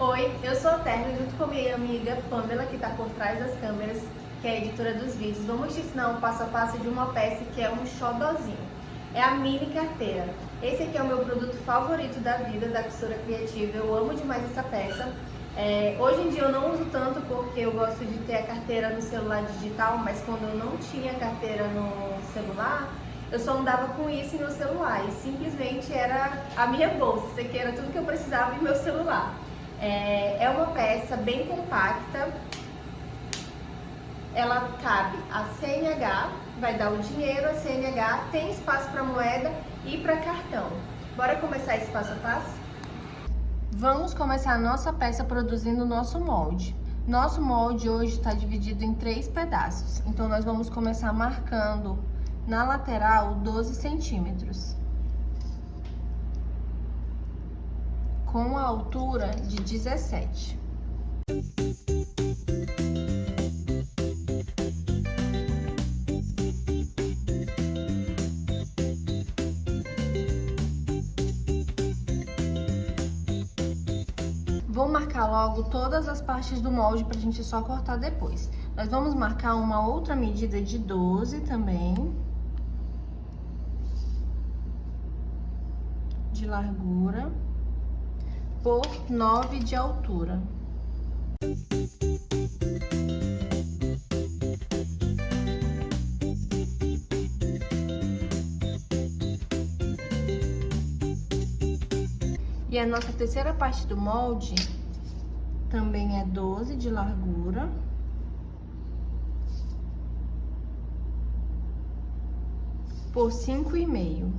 Oi, eu sou a Terna, junto com minha amiga Pamela, que está por trás das câmeras, que é a editora dos vídeos. Vamos te ensinar um passo a passo de uma peça que é um xodozinho. É a mini carteira. Esse aqui é o meu produto favorito da vida, da costura criativa. Eu amo demais essa peça. Hoje em dia eu não uso tanto porque eu gosto de ter a carteira no celular digital, mas quando eu não tinha carteira no celular, eu só andava com isso em meu celular e simplesmente era a minha bolsa. Isso aqui era tudo que eu precisava em meu celular. É uma peça bem compacta, ela cabe a CNH, vai dar o dinheiro, a CNH, tem espaço para moeda e para cartão. Bora começar esse passo a passo? Vamos começar a nossa peça produzindo o nosso molde. Nosso molde hoje está dividido em 3 pedaços, então nós vamos começar marcando na lateral 12 centímetros. Com a altura de 17. Vou marcar logo todas as partes do molde pra gente só cortar depois. Nós vamos marcar uma outra medida de 12 também. De largura. Por 9 de altura. E a nossa terceira parte do molde também é 12 de largura. Por 5,5.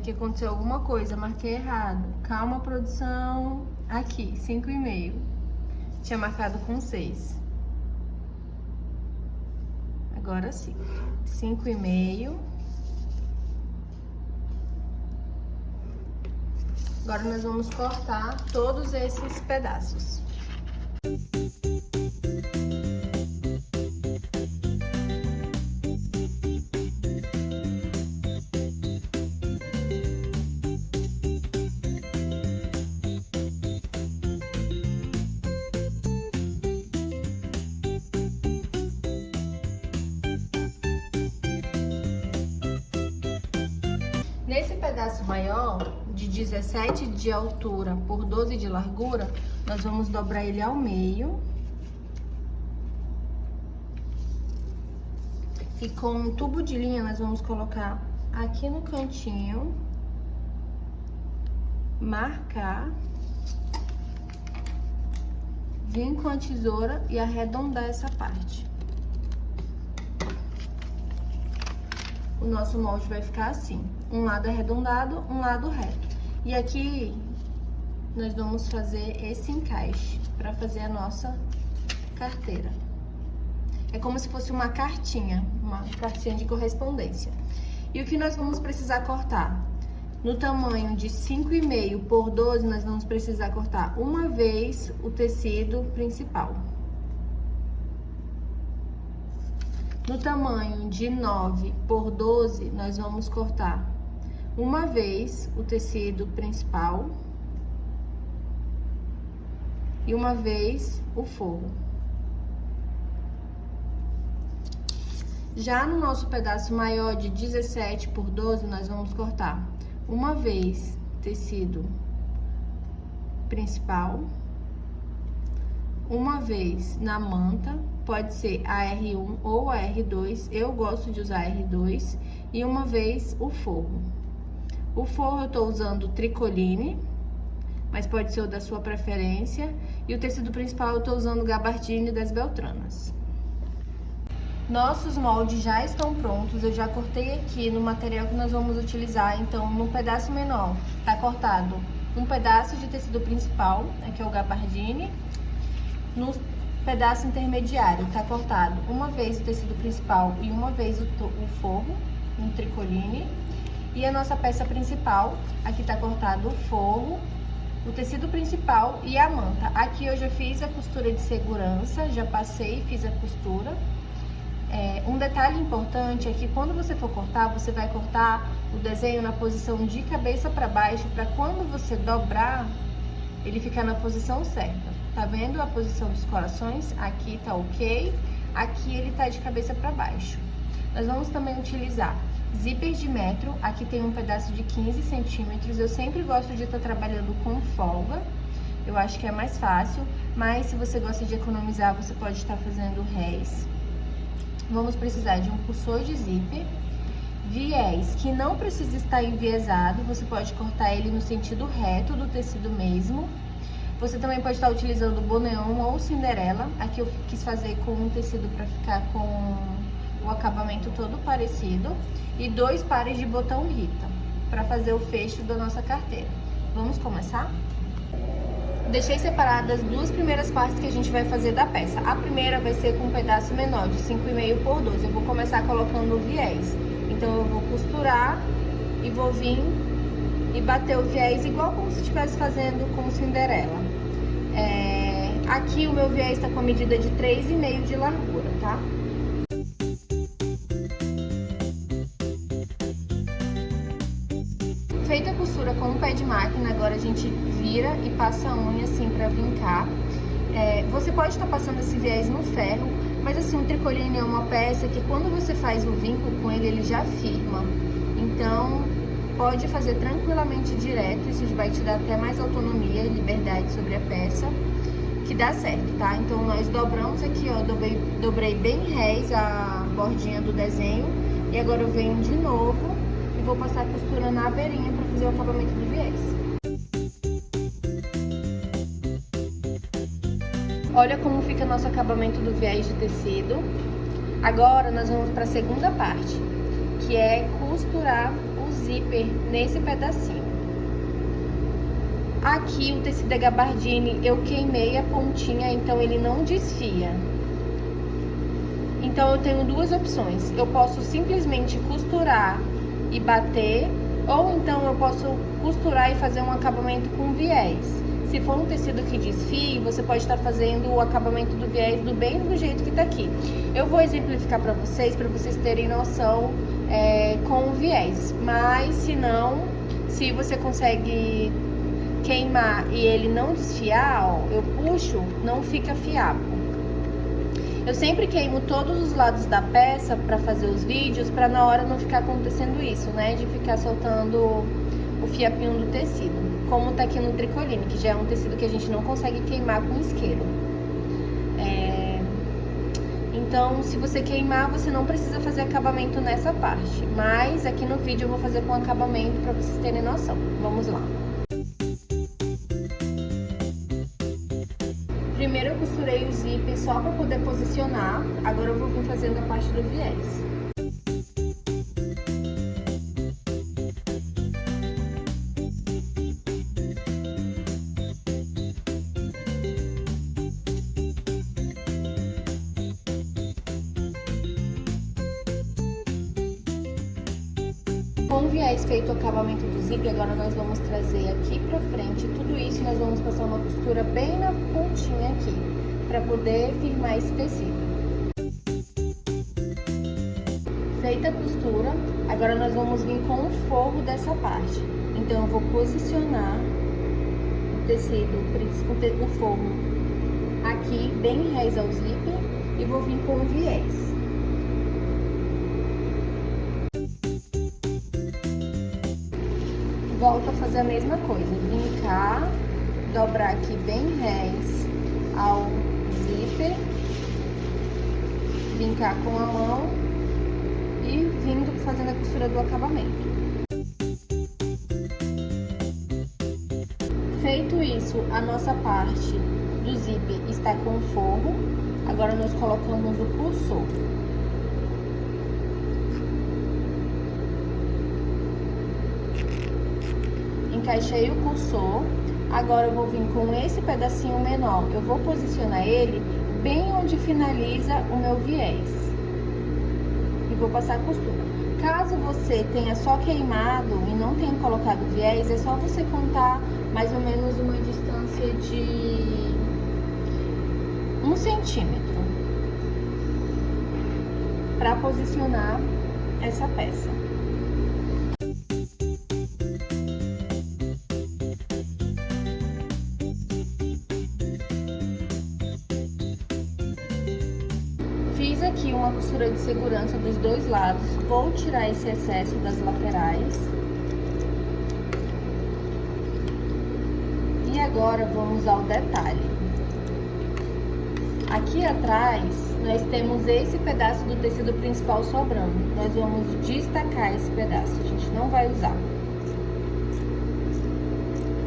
Que aconteceu alguma coisa, marquei errado. Calma, produção. Aqui, 5,5. Tinha marcado com 6. Agora sim. 5,5. Agora nós vamos cortar todos esses pedaços. Nesse pedaço maior, de 17 de altura por 12 de largura, nós vamos dobrar ele ao meio. E com um tubo de linha, nós vamos colocar aqui no cantinho, marcar, vir com a tesoura e arredondar essa parte. O nosso molde vai ficar assim, um lado arredondado, um lado reto. E aqui nós vamos fazer esse encaixe para fazer a nossa carteira. É como se fosse uma cartinha de correspondência. E o que nós vamos precisar cortar? No tamanho de 5,5 por 12, nós vamos precisar cortar uma vez o tecido principal. No tamanho de 9 por 12, nós vamos cortar uma vez o tecido principal e uma vez o forro. Já no nosso pedaço maior de 17 por 12, nós vamos cortar uma vez tecido principal, uma vez na manta, pode ser a R1 ou a R2, eu gosto de usar a R2, e uma vez o forro. O forro eu tô usando tricoline, mas pode ser o da sua preferência, e o tecido principal eu tô usando gabardine das Beltranas. Nossos moldes já estão prontos, eu já cortei aqui no material que nós vamos utilizar, então no pedaço menor tá cortado um pedaço de tecido principal, aqui é o gabardine. No pedaço intermediário tá cortado uma vez o tecido principal e uma vez o forro, um tricoline. E a nossa peça principal, aqui tá cortado o forro, o tecido principal e a manta. Aqui eu já fiz a costura de segurança, já passei e fiz a costura. Um detalhe importante é que quando você for cortar, você vai cortar o desenho na posição de cabeça para baixo, para quando você dobrar, ele ficar na posição certa. Tá vendo a posição dos corações? Aqui tá ok, aqui ele tá de cabeça para baixo. Nós vamos também utilizar zíper de metro, aqui tem um pedaço de 15 centímetros, eu sempre gosto de estar trabalhando com folga, eu acho que é mais fácil, mas se você gosta de economizar, você pode estar fazendo rés. Vamos precisar de um cursor de zíper, viés que não precisa estar enviesado, você pode cortar ele no sentido reto do tecido mesmo. Você também pode estar utilizando boneon ou cinderela, aqui eu quis fazer com um tecido para ficar com o acabamento todo parecido. E 2 pares de botão Rita, para fazer o fecho da nossa carteira. Vamos começar? Deixei separadas as 2 primeiras partes que a gente vai fazer da peça. A primeira vai ser com um pedaço menor, de 5,5 por 12. Eu vou começar colocando o viés. Então, eu vou costurar e vou vir e bater o viés igual como se estivesse fazendo com Cinderela. Aqui o meu viés está com a medida de 3,5 de largura, tá? Feita a costura com o pé de máquina, agora a gente vira e passa a unha assim pra vincar. Você pode estar passando esse viés no ferro, mas assim, o tricoline é uma peça que quando você faz o vinco com ele, ele já firma. Então, pode fazer tranquilamente direto, isso vai te dar até mais autonomia e liberdade sobre a peça, que dá certo, tá? Então, nós dobramos aqui, ó, dobrei bem rés a bordinha do desenho, e agora eu venho de novo e vou passar a costura na beirinha para fazer o acabamento do viés. Olha como fica nosso acabamento do viés de tecido. Agora nós vamos para a segunda parte, que é costurar o zíper nesse pedacinho. Aqui o tecido é gabardine, eu queimei a pontinha, então ele não desfia. Então eu tenho 2 opções, eu posso simplesmente costurar e bater, ou então eu posso costurar e fazer um acabamento com viés. Se for um tecido que desfie, você pode estar fazendo o acabamento do viés bem do jeito que tá aqui. Eu vou exemplificar para vocês terem noção com o viés, mas se não, se você consegue queimar e ele não desfiar, ó, eu puxo, não fica fiapo. Eu sempre queimo todos os lados da peça para fazer os vídeos, para na hora não ficar acontecendo isso, né? De ficar soltando o fiapinho do tecido. Como tá aqui no tricoline, que já é um tecido que a gente não consegue queimar com isqueiro. Então, se você queimar, você não precisa fazer acabamento nessa parte. Mas aqui no vídeo eu vou fazer com acabamento para vocês terem noção. Vamos lá. Primeiro eu costurei o zíper só para poder posicionar, agora eu vou vir fazendo a parte do viés. Com o viés feito o acabamento do zíper, agora nós vamos trazer aqui pra frente tudo isso e nós vamos passar uma costura bem na pontinha aqui, pra poder firmar esse tecido. Feita a costura, agora nós vamos vir com o forro dessa parte. Então eu vou posicionar o tecido, o forro aqui, bem rés ao zíper, e vou vir com o viés. Volto a fazer a mesma coisa, vincar, dobrar aqui bem rés ao zíper, vincar com a mão e vindo fazendo a costura do acabamento. Feito isso, a nossa parte do zíper está com o forro, agora nós colocamos o cursor. Encaixei o cursor, agora eu vou vir com esse pedacinho menor, eu vou posicionar ele bem onde finaliza o meu viés e vou passar a costura. Caso você tenha só queimado e não tenha colocado viés, é só você contar mais ou menos uma distância de 1 centímetro. para posicionar essa peça. Fiz aqui uma costura de segurança dos dois lados, vou tirar esse excesso das laterais. E agora vamos ao detalhe. Aqui atrás, nós temos esse pedaço do tecido principal sobrando. Nós vamos destacar esse pedaço, a gente não vai usar.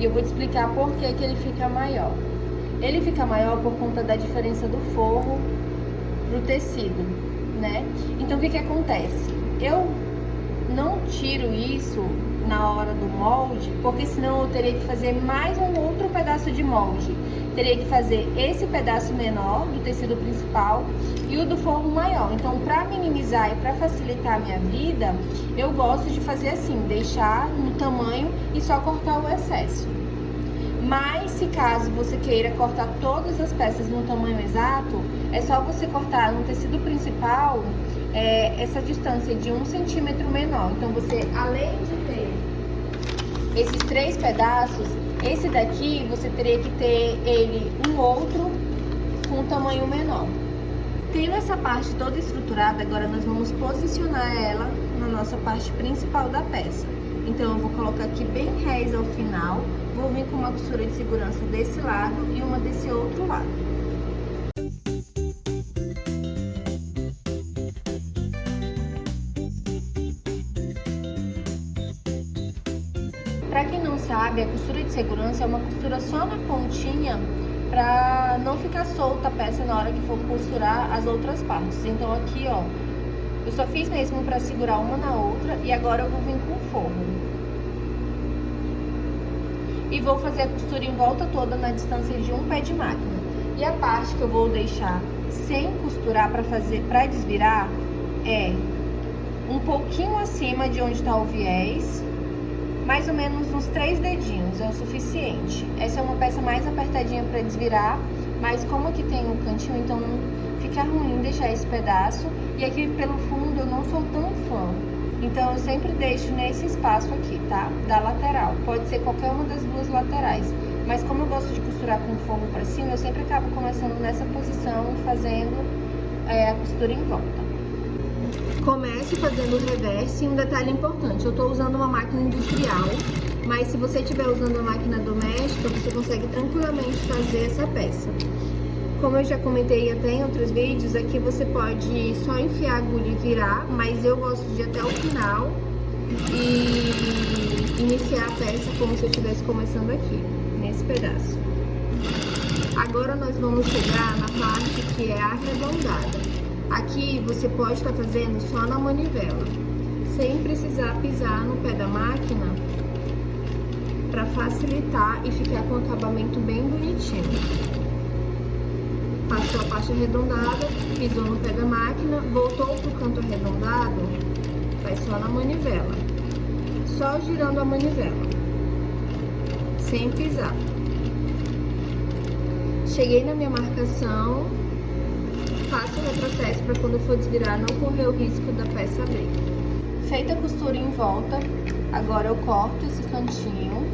E eu vou te explicar por que que ele fica maior. Ele fica maior por conta da diferença do forro pro tecido, né? Então, o que que acontece? Eu não tiro isso na hora do molde, porque senão eu teria que fazer mais um outro pedaço de molde. Teria que fazer esse pedaço menor do tecido principal e o do forro maior. Então, para minimizar e para facilitar a minha vida, eu gosto de fazer assim, deixar no tamanho e só cortar o excesso. Mas, se caso você queira cortar todas as peças no tamanho exato, é só você cortar no tecido principal essa distância de 1 centímetro menor. Então, você, além de ter esses 3 pedaços, esse daqui você teria que ter ele um outro com um tamanho menor. Tendo essa parte toda estruturada, agora nós vamos posicionar ela na nossa parte principal da peça. Então, eu vou colocar aqui bem rés ao final, vou vir com uma costura de segurança desse lado e uma desse outro lado. Pra quem não sabe, a costura de segurança é uma costura só na pontinha pra não ficar solta a peça na hora que for costurar as outras partes. Então aqui, ó, eu só fiz mesmo pra segurar uma na outra e agora eu vou vir com o forro. E vou fazer a costura em volta toda na distância de um pé de máquina. E a parte que eu vou deixar sem costurar pra desvirar é um pouquinho acima de onde tá o viés, mais ou menos uns 3 dedinhos, é o suficiente. Essa é uma peça mais apertadinha pra desvirar, mas como aqui tem um cantinho, então fica ruim deixar esse pedaço. E aqui pelo fundo eu não sou tão fã, então eu sempre deixo nesse espaço aqui, tá? Da lateral, pode ser qualquer uma das duas laterais. Mas como eu gosto de costurar com o forro pra cima, eu sempre acabo começando nessa posição, fazendo a costura em volta. Comece fazendo o reverse. E um detalhe importante, eu tô usando uma máquina industrial, mas se você estiver usando uma máquina doméstica, você consegue tranquilamente fazer essa peça. Como eu já comentei até em outros vídeos, aqui você pode só enfiar a agulha e virar, mas eu gosto de ir até o final e iniciar a peça como se eu estivesse começando aqui, nesse pedaço. Agora nós vamos chegar na parte que é arredondada. Aqui você pode estar fazendo só na manivela, sem precisar pisar no pé da máquina, para facilitar e ficar com o acabamento bem bonitinho. Passou a parte arredondada, pisou no pé da máquina, voltou pro canto arredondado, vai só na manivela, só girando a manivela, sem pisar. Cheguei na minha marcação, faço o retrocesso para quando for desvirar não correr o risco da peça abrir. Feita a costura em volta, agora eu corto esse cantinho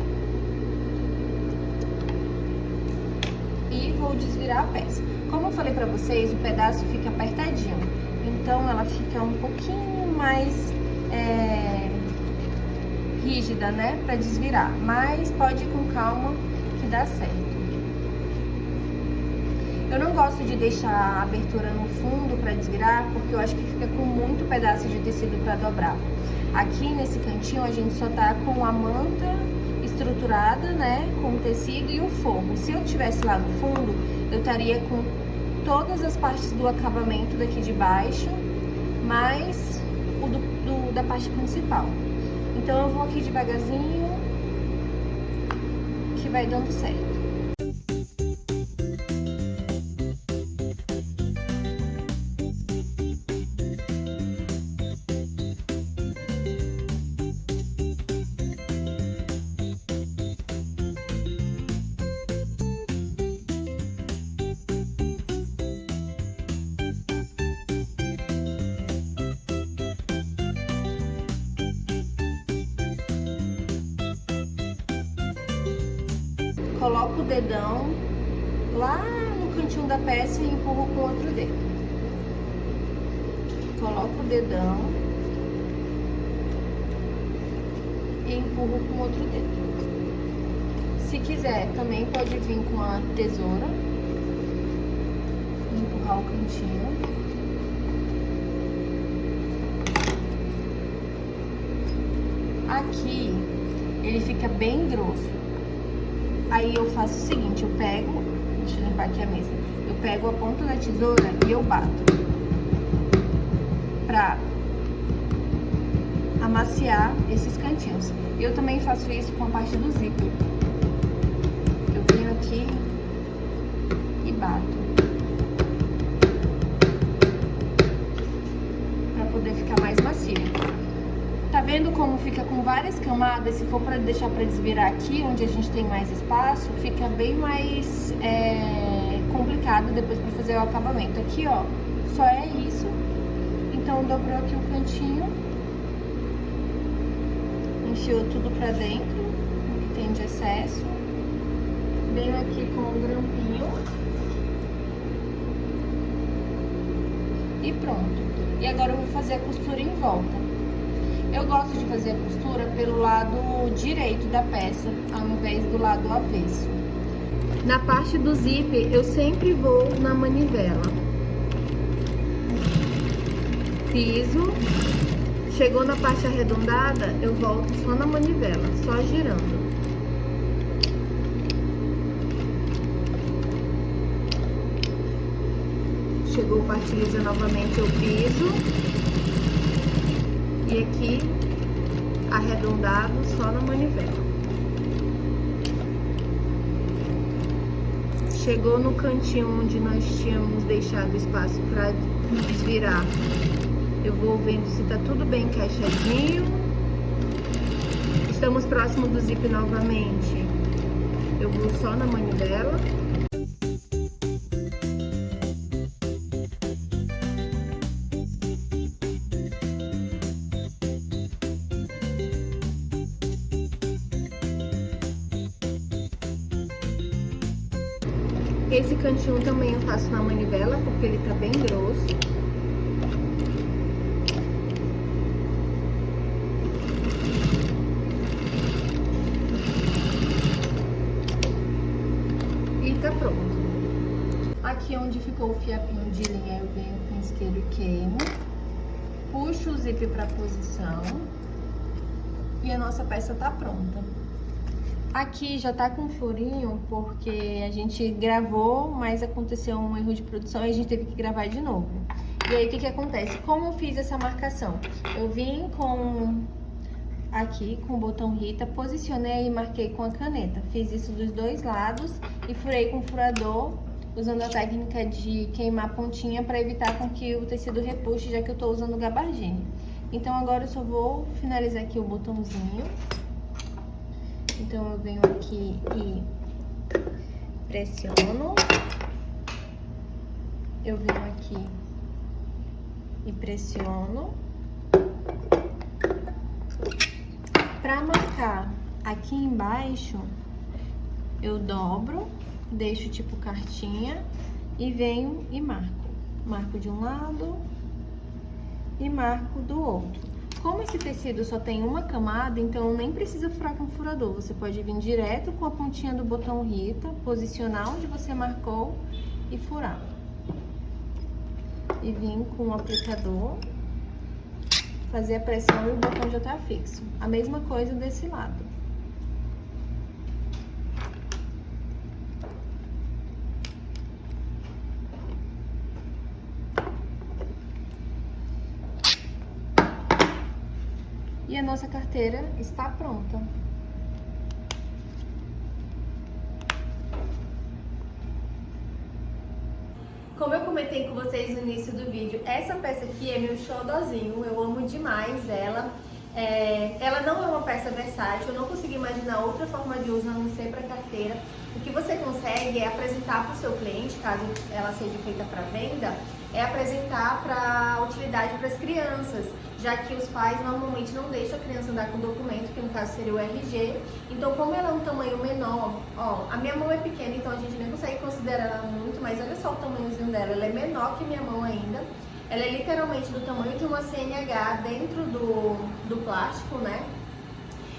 e vou desvirar a peça. Como eu falei pra vocês, o pedaço fica apertadinho, então ela fica um pouquinho mais rígida, né, pra desvirar, mas pode ir com calma que dá certo. Eu não gosto de deixar a abertura no fundo pra desvirar, porque eu acho que fica com muito pedaço de tecido pra dobrar. Aqui nesse cantinho a gente só tá com a manta estruturada, né, com o tecido e o forro. Se eu tivesse lá no fundo, eu estaria com todas as partes do acabamento daqui de baixo, mais o da parte principal. Então eu vou aqui devagarzinho, que vai dando certo. coloco o dedão lá no cantinho da peça e empurro com o outro dedo. Coloco o dedão e empurro com o outro dedo. Se quiser, também pode vir com a tesoura, empurrar o cantinho. Aqui, ele fica bem grosso. Aí eu faço o seguinte, eu pego, deixa eu limpar aqui a mesa. Eu pego a ponta da tesoura e eu bato pra amaciar esses cantinhos. Eu também faço isso com a parte do zíper. Eu venho aqui e bato pra poder ficar mais macio. Tá vendo como fica com várias camadas? Se for para deixar para desvirar aqui, onde a gente tem mais espaço, fica bem mais complicado depois para fazer o acabamento. Aqui, ó, só é isso. Então, dobrou aqui o cantinho, enfiou tudo pra dentro, o que tem de excesso. Venho aqui com o grampinho e pronto. E agora eu vou fazer a costura em volta. Eu gosto de fazer a costura pelo lado direito da peça, ao invés do lado avesso. Na parte do zíper, eu sempre vou na manivela. Piso. Chegou na parte arredondada, eu volto só na manivela, só girando. Chegou parte lisa novamente, eu piso. E aqui, arredondado, só na manivela. Chegou no cantinho onde nós tínhamos deixado espaço para desvirar. Eu vou vendo se tá tudo bem encaixadinho. Estamos próximo do zíper novamente. Eu vou só na manivela. Esse cantinho também eu faço na manivela, porque ele tá bem grosso. E tá pronto. Aqui onde ficou o fiapinho de linha, eu venho com o isqueiro e queimo. Puxo o zíper pra posição. E a nossa peça tá pronta. Aqui já tá com furinho porque a gente gravou, mas aconteceu um erro de produção e a gente teve que gravar de novo. E aí, o que que acontece? Como eu fiz essa marcação? Eu vim aqui com o botão Rita, posicionei e marquei com a caneta. Fiz isso dos dois lados e furei com o furador, usando a técnica de queimar a pontinha para evitar com que o tecido repuxe, já que eu tô usando gabardine. Então, agora eu só vou finalizar aqui o botãozinho. Então, eu venho aqui e pressiono. Eu venho aqui e pressiono. Pra marcar aqui embaixo, eu dobro, deixo tipo cartinha e venho e marco. Marco de um lado e marco do outro. Como esse tecido só tem uma camada, então nem precisa furar com furador. Você pode vir direto com a pontinha do botão Rita, posicionar onde você marcou e furar. E vir com o aplicador, fazer a pressão e o botão já tá fixo. A mesma coisa desse lado. E a nossa carteira está pronta. Como eu comentei com vocês no início do vídeo, essa peça aqui é meu xodózinho, eu amo demais ela. Ela não é uma peça versátil, eu não consigo imaginar outra forma de uso a não ser para carteira. O que você consegue é apresentar para o seu cliente, caso ela seja feita para venda, é apresentar para utilidade para as crianças. já que os pais normalmente não deixam a criança andar com documento, que no caso seria o RG. Então, como ela é um tamanho menor, ó, a minha mão é pequena, então a gente nem consegue considerar ela muito, mas olha só o tamanhozinho dela, ela é menor que minha mão ainda. Ela é literalmente do tamanho de uma CNH dentro do plástico, né?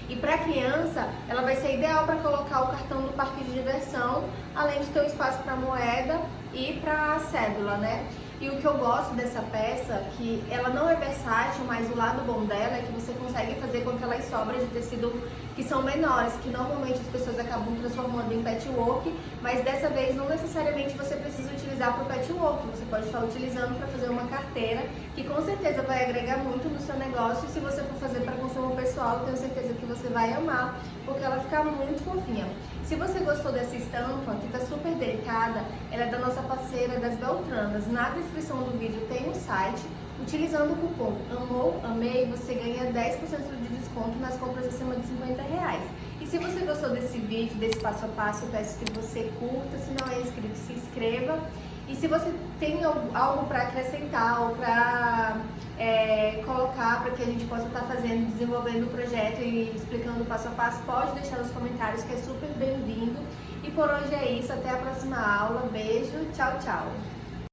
E para criança, ela vai ser ideal para colocar o cartão do parque de diversão, além de ter um espaço para moeda e para cédula, né? E o que eu gosto dessa peça, que ela não é versátil, mas o lado bom dela é que você consegue fazer com aquelas sobras de tecido que são menores, que normalmente as pessoas acabam transformando em patchwork, mas dessa vez não necessariamente você precisa utilizar para o patchwork, você pode estar utilizando para fazer uma carteira, que com certeza vai agregar muito no seu negócio, e se você for fazer para consumo pessoal, eu tenho certeza que você vai amar, porque ela fica muito fofinha. Se você gostou dessa estampa, que está super delicada, ela é da nossa parceira das Beltranas. Na descrição do vídeo tem um site. Utilizando o cupom AMOU-AMEI, você ganha 10% de desconto nas compras acima de R$50. E se você gostou desse vídeo, desse passo a passo, eu peço que você curta, se não é inscrito, se inscreva. E se você tem algo para acrescentar ou para colocar para que a gente possa estar fazendo, desenvolvendo o projeto e explicando passo a passo, pode deixar nos comentários, que é super bem-vindo. E por hoje é isso, até a próxima aula. Beijo, tchau, tchau!